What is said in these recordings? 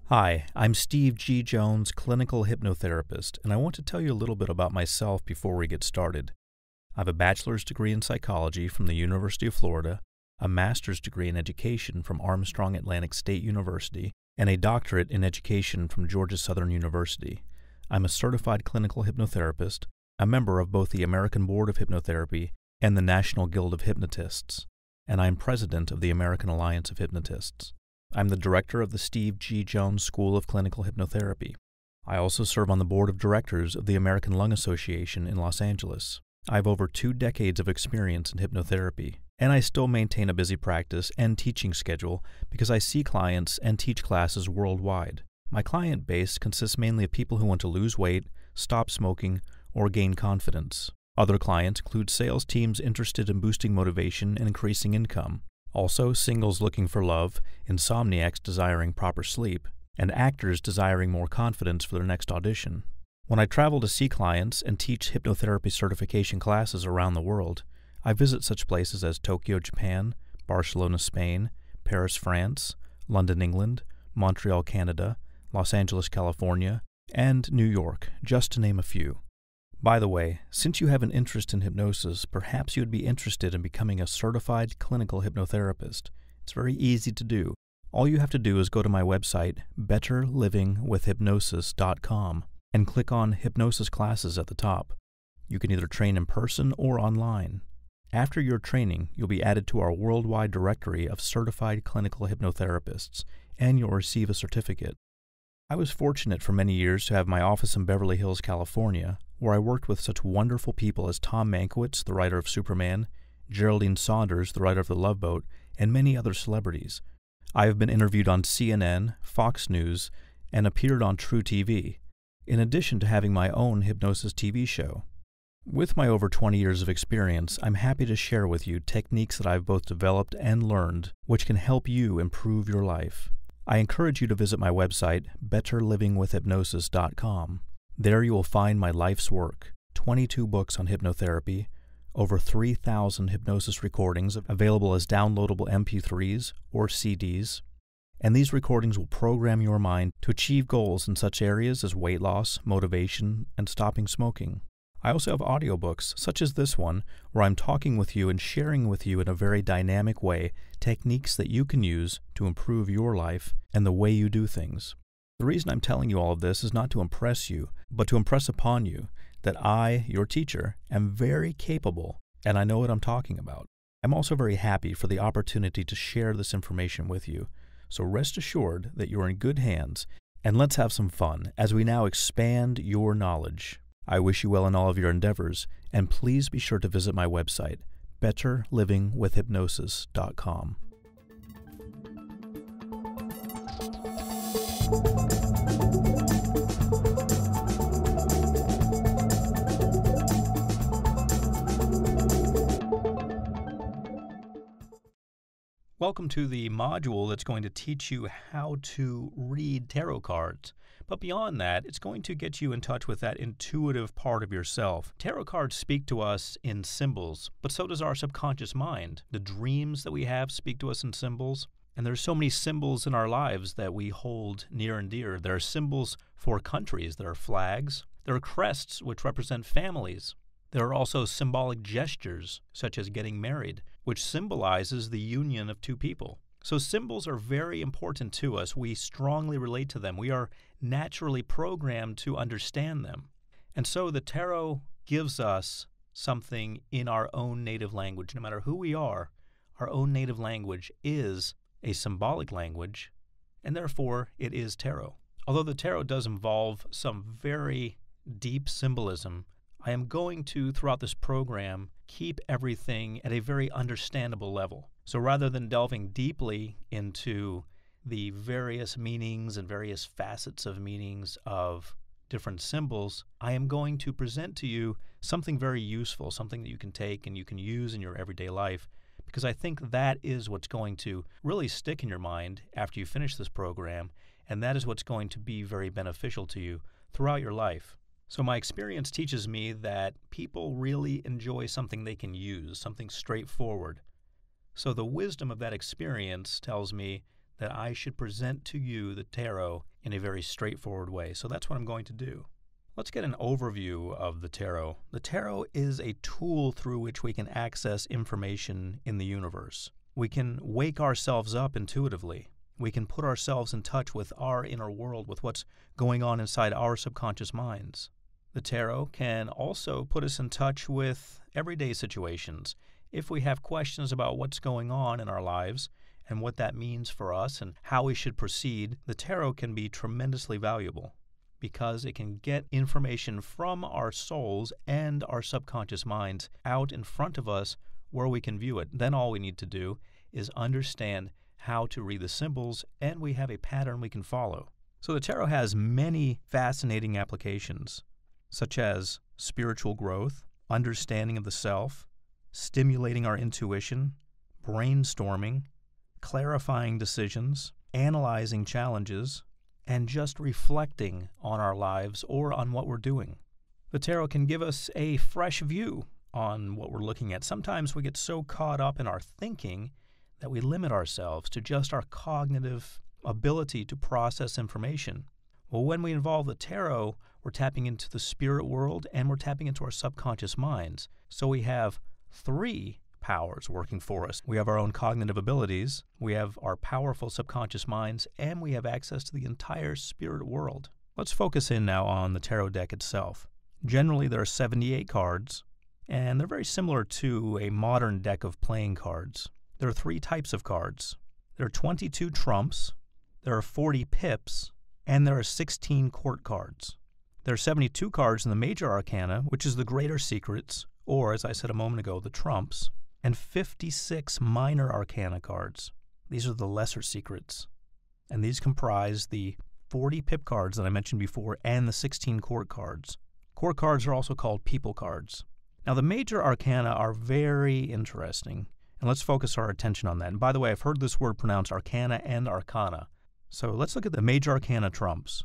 Hi, I'm Steve G. Jones, clinical hypnotherapist, and I want to tell you a little bit about myself before we get started. I have a bachelor's degree in psychology from the University of Florida, a master's degree in education from Armstrong Atlantic State University, and a doctorate in education from Georgia Southern University. I'm a certified clinical hypnotherapist, a member of both the American Board of Hypnotherapy and the National Guild of Hypnotists, and I'm president of the American Alliance of Hypnotists. I'm the director of the Steve G. Jones School of Clinical Hypnotherapy. I also serve on the board of directors of the American Lung Association in Los Angeles. I have over 2 decades of experience in hypnotherapy, and I still maintain a busy practice and teaching schedule because I see clients and teach classes worldwide. My client base consists mainly of people who want to lose weight, stop smoking, or gain confidence. Other clients include sales teams interested in boosting motivation and increasing income. Also, singles looking for love, insomniacs desiring proper sleep, and actors desiring more confidence for their next audition. When I travel to see clients and teach hypnotherapy certification classes around the world, I visit such places as Tokyo, Japan, Barcelona, Spain, Paris, France, London, England, Montreal, Canada, Los Angeles, California, and New York, just to name a few. By the way, since you have an interest in hypnosis, perhaps you would be interested in becoming a certified clinical hypnotherapist. It's very easy to do. All you have to do is go to my website, betterlivingwithhypnosis.com, and click on Hypnosis Classes at the top. You can either train in person or online. After your training, you'll be added to our worldwide directory of certified clinical hypnotherapists, and you'll receive a certificate. I was fortunate for many years to have my office in Beverly Hills, California, where I worked with such wonderful people as Tom Mankiewicz, the writer of Superman, Geraldine Saunders, the writer of The Love Boat, and many other celebrities. I have been interviewed on CNN, Fox News, and appeared on True TV, in addition to having my own hypnosis TV show. With my over 20 years of experience, I'm happy to share with you techniques that I've both developed and learned, which can help you improve your life. I encourage you to visit my website, betterlivingwithhypnosis.com. There you will find my life's work, 22 books on hypnotherapy, over 3,000 hypnosis recordings available as downloadable MP3s or CDs, and these recordings will program your mind to achieve goals in such areas as weight loss, motivation, and stopping smoking. I also have audiobooks, such as this one, where I'm talking with you and sharing with you in a very dynamic way techniques that you can use to improve your life and the way you do things. The reason I'm telling you all of this is not to impress you, but to impress upon you that I, your teacher, am very capable and I know what I'm talking about. I'm also very happy for the opportunity to share this information with you, so rest assured that you're in good hands, and let's have some fun as we now expand your knowledge. I wish you well in all of your endeavors, and please be sure to visit my website, betterlivingwithhypnosis.com. Welcome to the module that's going to teach you how to read tarot cards. But beyond that, it's going to get you in touch with that intuitive part of yourself. Tarot cards speak to us in symbols, but so does our subconscious mind. The dreams that we have speak to us in symbols. And there's so many symbols in our lives that we hold near and dear. There are symbols for countries. There are flags. There are crests, which represent families. There are also symbolic gestures, such as getting married, which symbolizes the union of two people. So symbols are very important to us. We strongly relate to them. We are naturally programmed to understand them. And so the tarot gives us something in our own native language. No matter who we are, our own native language is a symbolic language, and therefore it is tarot. Although the tarot does involve some very deep symbolism, I am going to, throughout this program, keep everything at a very understandable level. So rather than delving deeply into the various meanings and various facets of meanings of different symbols, I am going to present to you something very useful, something that you can take and you can use in your everyday life, because I think that is what's going to really stick in your mind after you finish this program, and that is what's going to be very beneficial to you throughout your life. So my experience teaches me that people really enjoy something they can use, something straightforward. So the wisdom of that experience tells me that I should present to you the tarot in a very straightforward way. So that's what I'm going to do. Let's get an overview of the tarot. The tarot is a tool through which we can access information in the universe. We can wake ourselves up intuitively. We can put ourselves in touch with our inner world, with what's going on inside our subconscious minds. The tarot can also put us in touch with everyday situations. If we have questions about what's going on in our lives and what that means for us and how we should proceed, the tarot can be tremendously valuable because it can get information from our souls and our subconscious minds out in front of us where we can view it. Then all we need to do is understand how to read the symbols, and we have a pattern we can follow. So the tarot has many fascinating applications, such as spiritual growth, understanding of the self, stimulating our intuition, brainstorming, clarifying decisions, analyzing challenges, and just reflecting on our lives or on what we're doing. The tarot can give us a fresh view on what we're looking at. Sometimes we get so caught up in our thinking that we limit ourselves to just our cognitive ability to process information. Well, when we involve the tarot, we're tapping into the spirit world and we're tapping into our subconscious minds. So we have three powers working for us. We have our own cognitive abilities, we have our powerful subconscious minds, and we have access to the entire spirit world. Let's focus in now on the tarot deck itself. Generally, there are 78 cards, and they're very similar to a modern deck of playing cards. There are three types of cards. There are 22 trumps, there are 40 pips, and there are 16 court cards. There are 72 cards in the major arcana, which is the greater secrets, or as I said a moment ago, the trumps, and 56 minor arcana cards. These are the lesser secrets. And these comprise the 40 pip cards that I mentioned before and the 16 court cards. Court cards are also called people cards. Now, the major arcana are very interesting, and let's focus our attention on that. And by the way, I've heard this word pronounced arcana and arcana. So let's look at the major arcana trumps.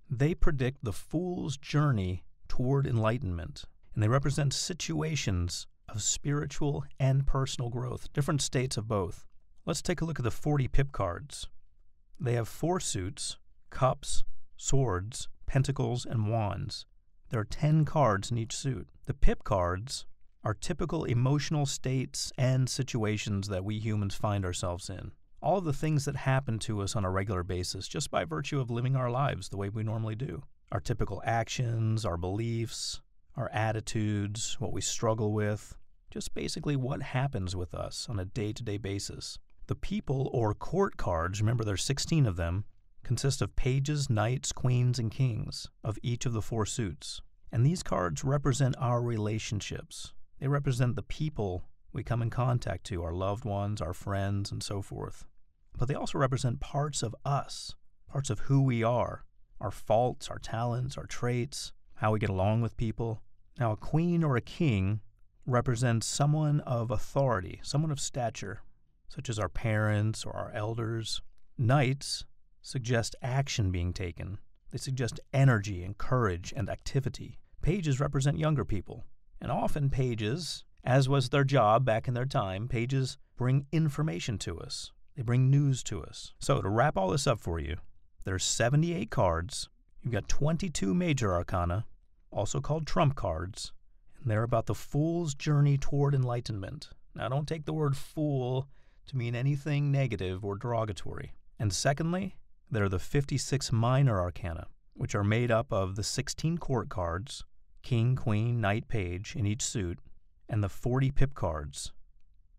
They predict the fool's journey toward enlightenment, and they represent situations of spiritual and personal growth, different states of both. Let's take a look at the 40 pip cards. They have 4 suits: cups, swords, pentacles, and wands. There are 10 cards in each suit. The pip cards are typical emotional states and situations that we humans find ourselves in. All of the things that happen to us on a regular basis just by virtue of living our lives the way we normally do. Our typical actions, our beliefs, our attitudes, what we struggle with, just basically what happens with us on a day-to-day basis. The people or court cards, remember there's 16 of them, consist of pages, knights, queens, and kings of each of the 4 suits. And these cards represent our relationships. They represent the people we come in contact to, our loved ones, our friends, and so forth. But they also represent parts of us, parts of who we are, our faults, our talents, our traits, how we get along with people. Now, a queen or a king represents someone of authority, someone of stature, such as our parents or our elders. Knights suggest action being taken. They suggest energy and courage and activity. Pages represent younger people. And often pages, as was their job back in their time, pages bring information to us. They bring news to us. So to wrap all this up for you, there's 78 cards. You've got 22 major arcana, also called trump cards, and they're about the fool's journey toward enlightenment. Now, don't take the word fool to mean anything negative or derogatory. And secondly, there are the 56 minor arcana, which are made up of the 16 court cards, king, queen, knight, page in each suit, and the 40 pip cards,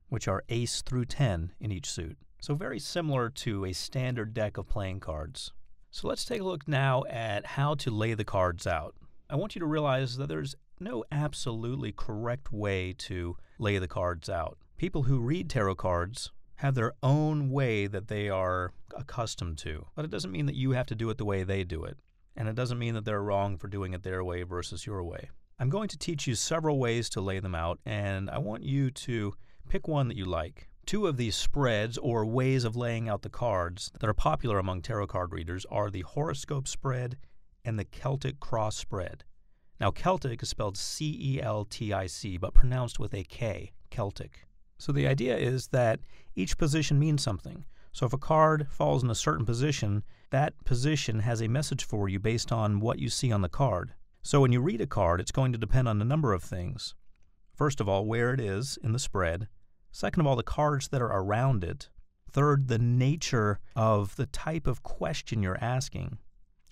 which are ace through 10 in each suit. So very similar to a standard deck of playing cards. So let's take a look now at how to lay the cards out. I want you to realize that there's no absolutely correct way to lay the cards out. People who read tarot cards have their own way that they are accustomed to, but it doesn't mean that you have to do it the way they do it. And it doesn't mean that they're wrong for doing it their way versus your way. I'm going to teach you several ways to lay them out, and I want you to pick one that you like. 2 of these spreads, or ways of laying out the cards, that are popular among tarot card readers are the horoscope spread and the Celtic cross spread. Now, Celtic is spelled C-E-L-T-I-C, but pronounced with a K, Celtic. So the idea is that each position means something. So if a card falls in a certain position, that position has a message for you based on what you see on the card. So when you read a card, it's going to depend on a number of things. First of all, where it is in the spread. Second of all, the cards that are around it. Third, the nature of the type of question you're asking.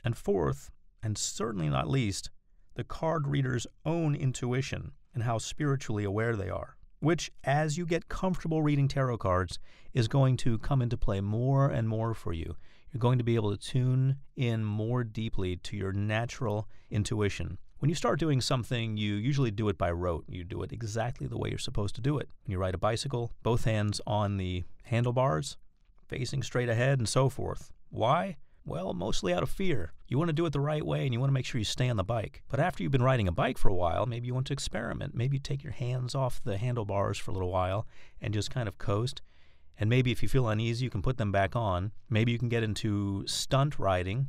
And fourth, and certainly not least, the card reader's own intuition and how spiritually aware they are, which, as you get comfortable reading tarot cards, is going to come into play more and more for you. You're going to be able to tune in more deeply to your natural intuition. When you start doing something, you usually do it by rote. You do it exactly the way you're supposed to do it. When you ride a bicycle, both hands on the handlebars, facing straight ahead, and so forth. Why? Well, mostly out of fear. You want to do it the right way, and you want to make sure you stay on the bike. But after you've been riding a bike for a while, maybe you want to experiment. Maybe you take your hands off the handlebars for a little while and just kind of coast. And maybe if you feel uneasy, you can put them back on. Maybe you can get into stunt riding,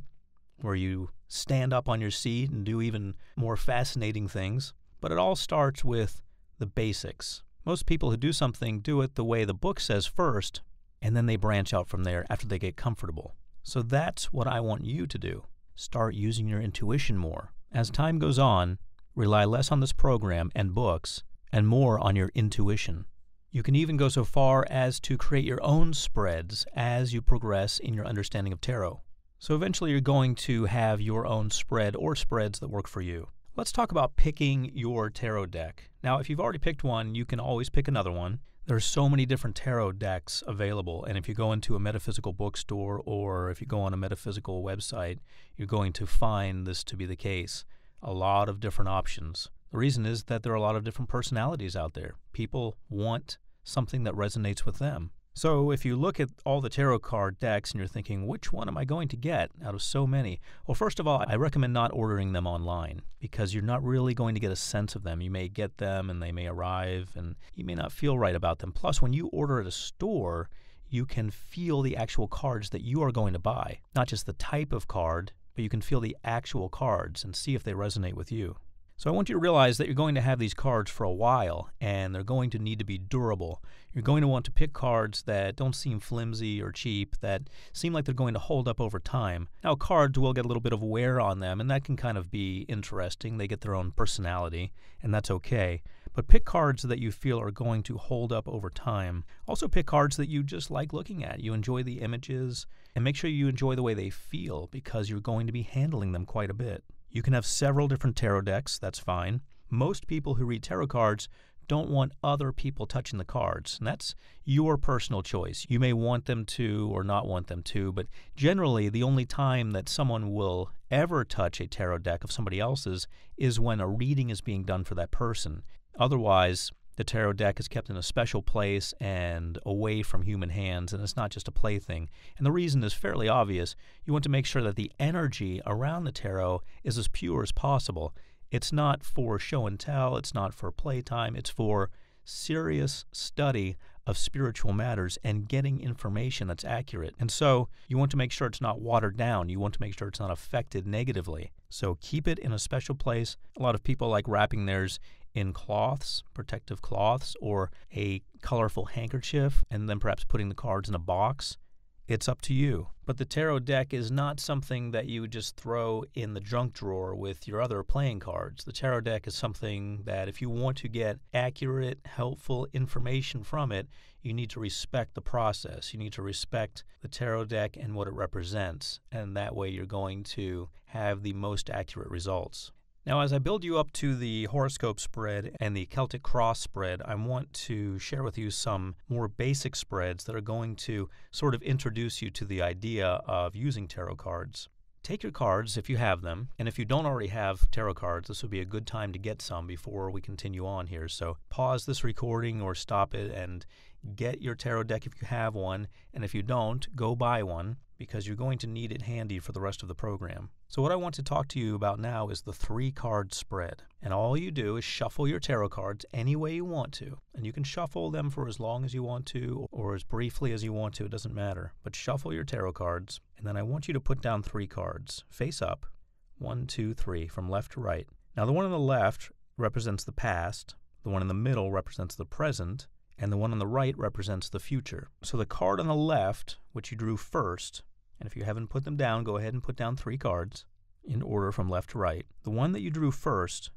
where you stand up on your seat and do even more fascinating things. But it all starts with the basics. Most people who do something do it the way the book says first, and then they branch out from there after they get comfortable. So that's what I want you to do. Start using your intuition more. As time goes on, rely less on this program and books and more on your intuition. You can even go so far as to create your own spreads as you progress in your understanding of tarot. So eventually you're going to have your own spread or spreads that work for you. Let's talk about picking your tarot deck. Now, if you've already picked one, you can always pick another one. There's so many different tarot decks available, and if you go into a metaphysical bookstore or if you go on a metaphysical website, you're going to find this to be the case. A lot of different options. The reason is that there are a lot of different personalities out there. People want something that resonates with them. So if you look at all the tarot card decks and you're thinking, which one am I going to get out of so many? Well, first of all, I recommend not ordering them online because you're not really going to get a sense of them. You may get them and they may arrive and you may not feel right about them. Plus, when you order at a store, you can feel the actual cards that you are going to buy. Not just the type of card, but you can feel the actual cards and see if they resonate with you. So I want you to realize that you're going to have these cards for a while, and they're going to need to be durable. You're going to want to pick cards that don't seem flimsy or cheap, that seem like they're going to hold up over time. Now, cards will get a little bit of wear on them, and that can kind of be interesting. They get their own personality, and that's okay. But pick cards that you feel are going to hold up over time. Also pick cards that you just like looking at. You enjoy the images, and make sure you enjoy the way they feel because you're going to be handling them quite a bit. You can have several different tarot decks, that's fine. Most people who read tarot cards don't want other people touching the cards, and that's your personal choice. You may want them to or not want them to, but generally the only time that someone will ever touch a tarot deck of somebody else's is when a reading is being done for that person. Otherwise, the tarot deck is kept in a special place and away from human hands, and it's not just a plaything. And the reason is fairly obvious. You want to make sure that the energy around the tarot is as pure as possible. It's not for show and tell. It's not for playtime. It's for serious study of spiritual matters and getting information that's accurate. And so you want to make sure it's not watered down. You want to make sure it's not affected negatively. So keep it in a special place. A lot of people like wrapping theirs in cloths, protective cloths, or a colorful handkerchief, and then perhaps putting the cards in a box. It's up to you. But the tarot deck is not something that you just throw in the junk drawer with your other playing cards. The tarot deck is something that if you want to get accurate, helpful information from it, you need to respect the process. You need to respect the tarot deck and what it represents, and that way you're going to have the most accurate results. Now, as I build you up to the horoscope spread and the Celtic Cross spread, I want to share with you some more basic spreads that are going to sort of introduce you to the idea of using tarot cards. Take your cards if you have them, and if you don't already have tarot cards, this would be a good time to get some before we continue on here. So pause this recording or stop it and get your tarot deck if you have one, and if you don't, go buy one because you're going to need it handy for the rest of the program. So what I want to talk to you about now is the 3-card spread. And all you do is shuffle your tarot cards any way you want to. And you can shuffle them for as long as you want to or as briefly as you want to, it doesn't matter. But shuffle your tarot cards, and then I want you to put down 3 cards, face up, 1, 2, 3, from left to right. Now the one on the left represents the past, the one in the middle represents the present, and the one on the right represents the future. So the card on the left, which you drew first, and if you haven't put them down, go ahead and put down 3 cards in order from left to right. The one that you drew first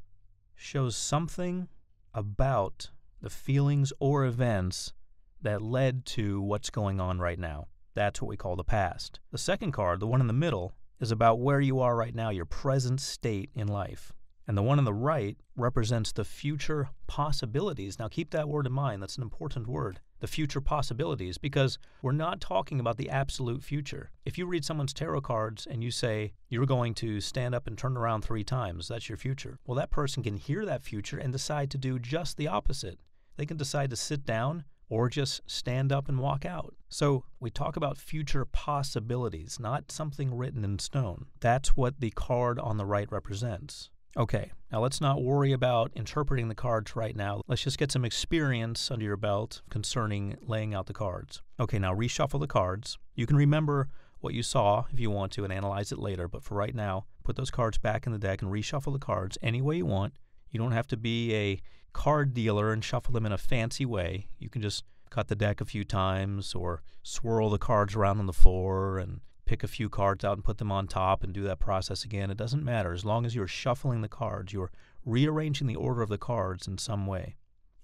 shows something about the feelings or events that led to what's going on right now. That's what we call the past. The second card, the one in the middle, is about where you are right now, your present state in life. And the one on the right represents the future possibilities. Now keep that word in mind. That's an important word. The future possibilities, because we're not talking about the absolute future. If you read someone's tarot cards and you say you're going to stand up and turn around 3 times, that's your future. Well, that person can hear that future and decide to do just the opposite. They can decide to sit down or just stand up and walk out. So we talk about future possibilities, not something written in stone. That's what the card on the right represents. Okay, now let's not worry about interpreting the cards right now. Let's just get some experience under your belt concerning laying out the cards. Okay, now reshuffle the cards. You can remember what you saw if you want to and analyze it later, but for right now, put those cards back in the deck and reshuffle the cards any way you want. You don't have to be a card dealer and shuffle them in a fancy way. You can just cut the deck a few times or swirl the cards around on the floor and pick a few cards out and put them on top and do that process again. It doesn't matter. As long as you're shuffling the cards, you're rearranging the order of the cards in some way.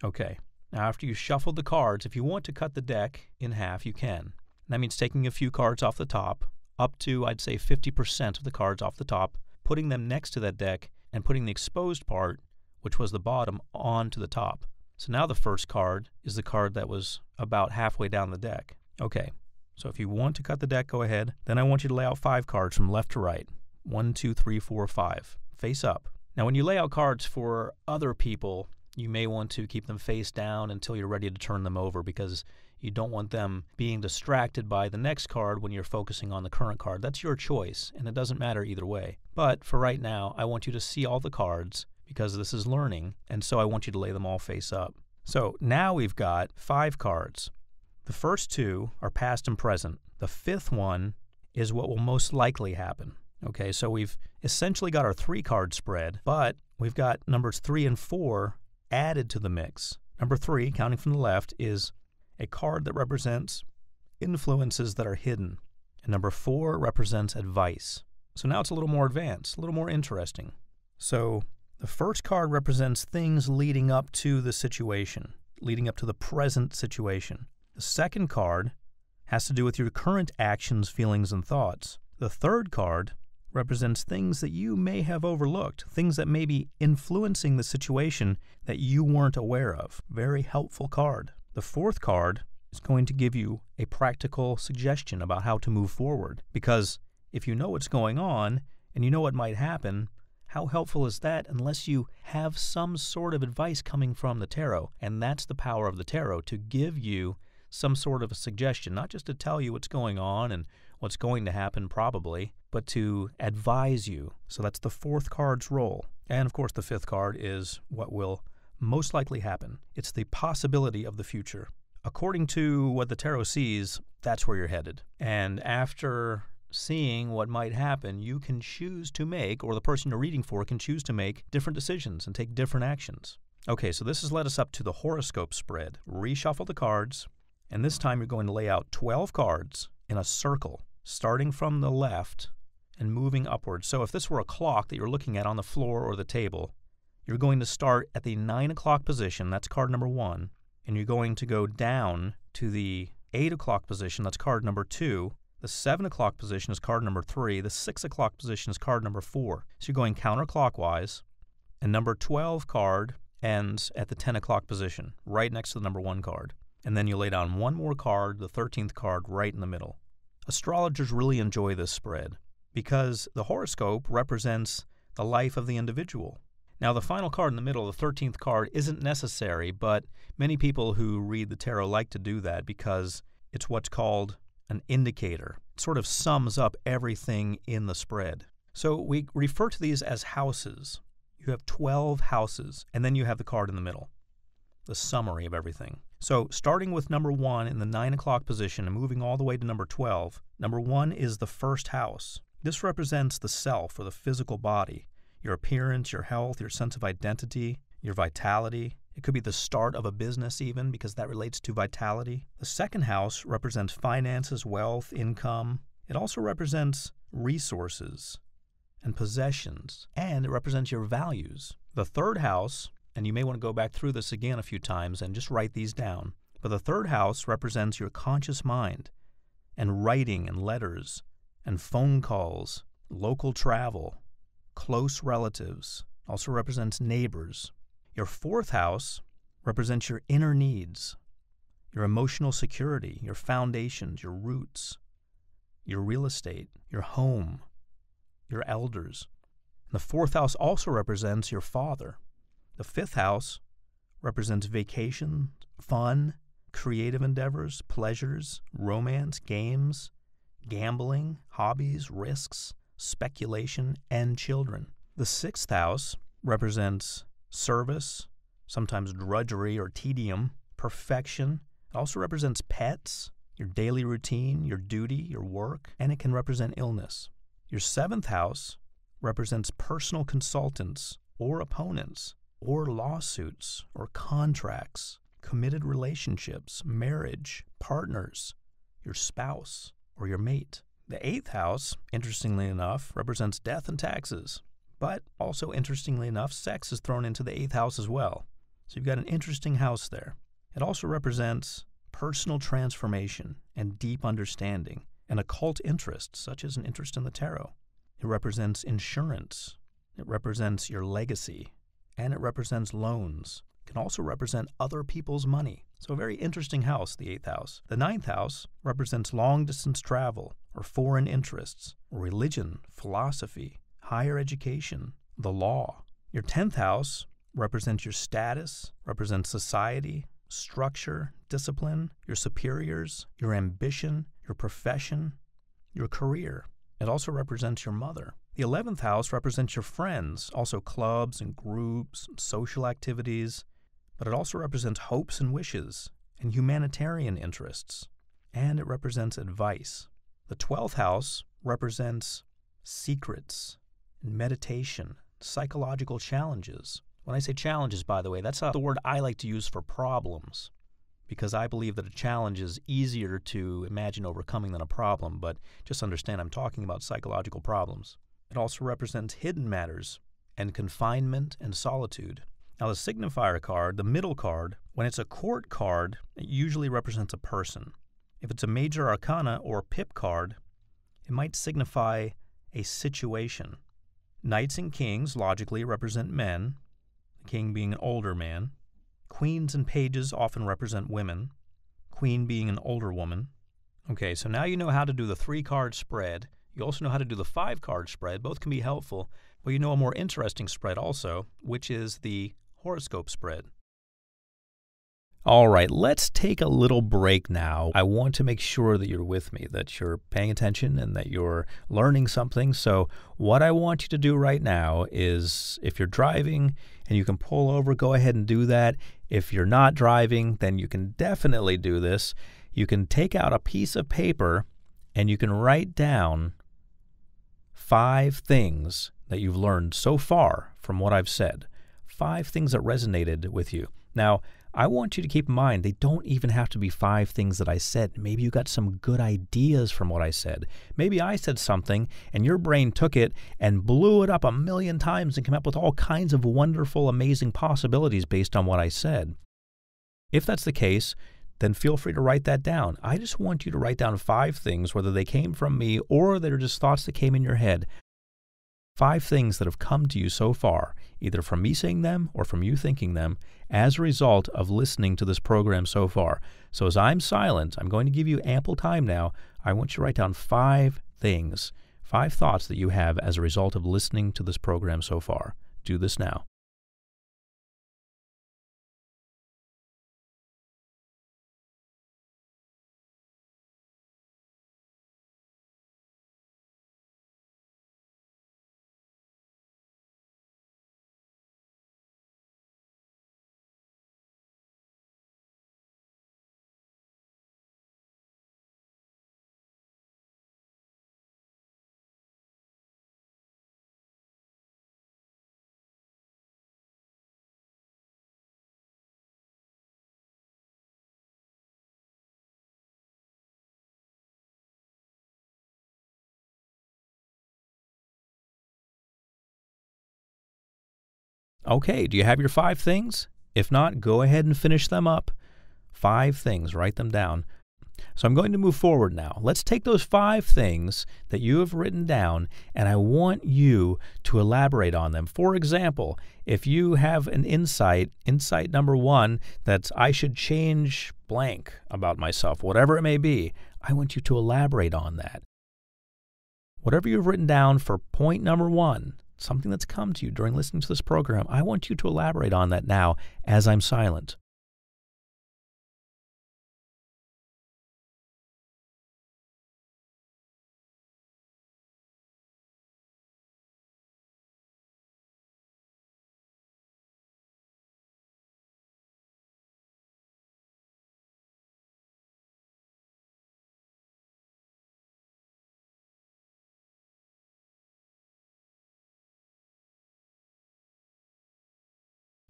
Okay, now after you shuffled the cards, if you want to cut the deck in half, you can. That means taking a few cards off the top, up to, I'd say, 50% of the cards off the top, putting them next to that deck, and putting the exposed part, which was the bottom, onto the top. So now the first card is the card that was about halfway down the deck. Okay. So if you want to cut the deck, go ahead. Then I want you to lay out 5 cards from left to right. 1, 2, 3, 4, 5. Face up. Now when you lay out cards for other people, you may want to keep them face down until you're ready to turn them over, because you don't want them being distracted by the next card when you're focusing on the current card. That's your choice, and it doesn't matter either way. But for right now, I want you to see all the cards because this is learning, and so I want you to lay them all face up. So now we've got 5 cards. The first 2 are past and present. The 5th one is what will most likely happen. Okay, so we've essentially got our 3-card spread, but we've got numbers 3 and 4 added to the mix. Number 3, counting from the left, is a card that represents influences that are hidden. And number 4 represents advice. So now it's a little more advanced, a little more interesting. So the first card represents things leading up to the situation, leading up to the present situation. The second card has to do with your current actions, feelings, and thoughts. The third card represents things that you may have overlooked, things that may be influencing the situation that you weren't aware of. Very helpful card. The fourth card is going to give you a practical suggestion about how to move forward, because if you know what's going on and you know what might happen, how helpful is that unless you have some sort of advice coming from the tarot? And that's the power of the tarot, to give you some sort of a suggestion, not just to tell you what's going on and what's going to happen probably, but to advise you. So that's the fourth card's role. And of course the fifth card is what will most likely happen. It's the possibility of the future. According to what the tarot sees, that's where you're headed. And after seeing what might happen, you can choose to make, or the person you're reading for can choose to make different decisions and take different actions. Okay, so this has led us up to the horoscope spread. Reshuffle the cards, and this time you're going to lay out 12 cards in a circle, starting from the left and moving upwards. So if this were a clock that you're looking at on the floor or the table, you're going to start at the 9 o'clock position, that's card number 1, and you're going to go down to the 8 o'clock position, that's card number 2, the 7 o'clock position is card number 3, the 6 o'clock position is card number 4. So you're going counterclockwise, and number 12 card ends at the 10 o'clock position, right next to the number 1 card. And then you lay down one more card, the 13th card, right in the middle. Astrologers really enjoy this spread because the horoscope represents the life of the individual. Now, the final card in the middle, the 13th card, isn't necessary, but many people who read the tarot like to do that because it's what's called an indicator. It sort of sums up everything in the spread. So we refer to these as houses. You have 12 houses, and then you have the card in the middle, the summary of everything. So starting with number 1 in the 9 o'clock position and moving all the way to number 12, number 1 is the first house. This represents the self, or the physical body, your appearance, your health, your sense of identity, your vitality. It could be the start of a business even, because that relates to vitality. The second house represents finances, wealth, income. It also represents resources and possessions, and it represents your values. The third house, and you may want to go back through this again a few times and just write these down, but the third house represents your conscious mind and writing and letters and phone calls, local travel, close relatives, also represents neighbors. Your fourth house represents your inner needs, your emotional security, your foundations, your roots, your real estate, your home, your elders. The fourth house also represents your father. The fifth house represents vacation, fun, creative endeavors, pleasures, romance, games, gambling, hobbies, risks, speculation, and children. The sixth house represents service, sometimes drudgery or tedium, perfection. It also represents pets, your daily routine, your duty, your work, and it can represent illness. Your seventh house represents personal consultants or opponents or lawsuits or contracts, committed relationships, marriage, partners, your spouse or your mate. The eighth house, interestingly enough, represents death and taxes. But also, interestingly enough, sex is thrown into the eighth house as well. So you've got an interesting house there. It also represents personal transformation and deep understanding and occult interests, such as an interest in the tarot. It represents insurance. It represents your legacy. And it represents loans. It can also represent other people's money. So a very interesting house, the eighth house. The ninth house represents long-distance travel or foreign interests, or religion, philosophy, higher education, the law. Your 10th house represents your status, represents society, structure, discipline, your superiors, your ambition, your profession, your career. It also represents your mother. The 11th house represents your friends, also clubs and groups, and social activities, but it also represents hopes and wishes and humanitarian interests, and it represents advice. The 12th house represents secrets, meditation, psychological challenges. When I say challenges, by the way, that's not the word I like to use for problems, because I believe that a challenge is easier to imagine overcoming than a problem, but just understand I'm talking about psychological problems. It also represents hidden matters and confinement and solitude. Now, the signifier card, the middle card, when it's a court card, it usually represents a person. If it's a major arcana or pip card, it might signify a situation. Knights and kings logically represent men, the king being an older man. Queens and pages often represent women, queen being an older woman. Okay, so now you know how to do the 3-card spread. You also know how to do the 5-card spread. Both can be helpful, but you know a more interesting spread also, which is the horoscope spread. All right, let's take a little break now. I want to make sure that you're with me, that you're paying attention and that you're learning something. So what I want you to do right now is, if you're driving and you can pull over, go ahead and do that. If you're not driving, then you can definitely do this. You can take out a piece of paper and you can write down 5 things that you've learned so far from what I've said. 5 things that resonated with you. Now, I want you to keep in mind, they don't even have to be 5 things that I said. Maybe you got some good ideas from what I said. Maybe I said something and your brain took it and blew it up 1,000,000 times and came up with all kinds of wonderful, amazing possibilities based on what I said. If that's the case, then feel free to write that down. I just want you to write down 5 things, whether they came from me or they're just thoughts that came in your head. 5 things that have come to you so far, either from me saying them or from you thinking them, as a result of listening to this program so far. So as I'm silent, I'm going to give you ample time now. I want you to write down 5 things, 5 thoughts that you have as a result of listening to this program so far. Do this now. Okay, do you have your 5 things? If not, go ahead and finish them up. 5 things, write them down. So I'm going to move forward now. Let's take those 5 things that you have written down, and I want you to elaborate on them. For example, if you have an insight number 1, that's I should change blank about myself, whatever it may be, I want you to elaborate on that. Whatever you've written down for point number 1, something that's come to you during listening to this program, I want you to elaborate on that now as I'm silent.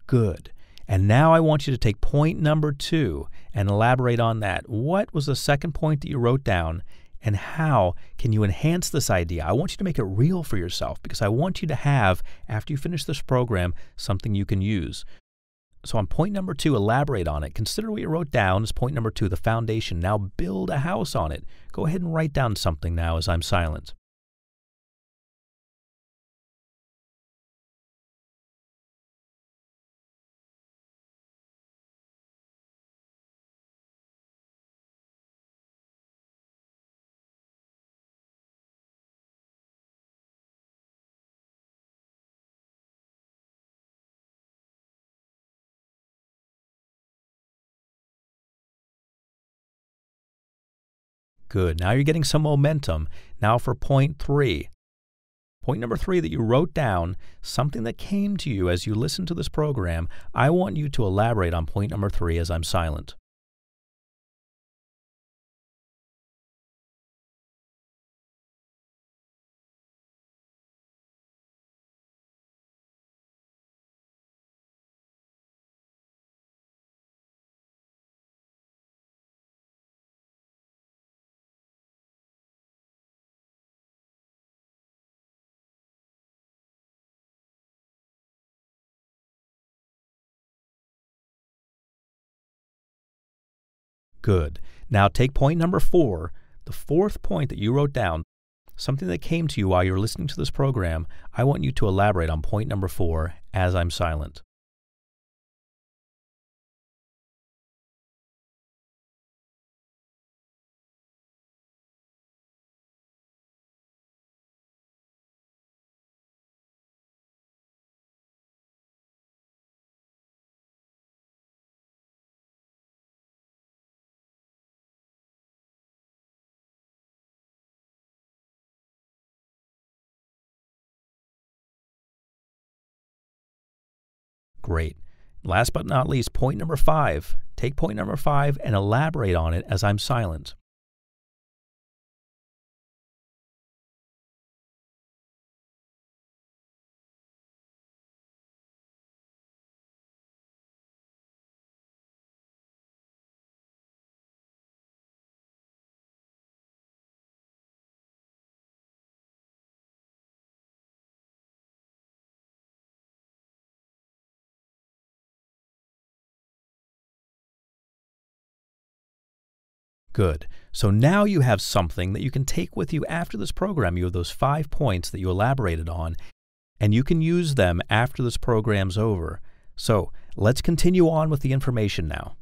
Good. And now I want you to take point number 2 and elaborate on that. What was the second point that you wrote down, and how can you enhance this idea? I want you to make it real for yourself, because I want you to have, after you finish this program, something you can use. So on point number 2, elaborate on it. Consider what you wrote down as point number 2, the foundation. Now build a house on it. Go ahead and write down something now as I'm silent. Good. Now you're getting some momentum. Now for point 3. Point number 3 that you wrote down, something that came to you as you listened to this program, I want you to elaborate on point number 3 as I'm silent. Good. Now take point number 4, the 4th point that you wrote down, something that came to you while you were listening to this program. I want you to elaborate on point number 4 as I'm silent. Great. Last but not least, point number 5. Take point number 5 and elaborate on it as I'm silent. Good. So now you have something that you can take with you after this program. You have those 5 points that you elaborated on, and you can use them after this program's over. So let's continue on with the information now.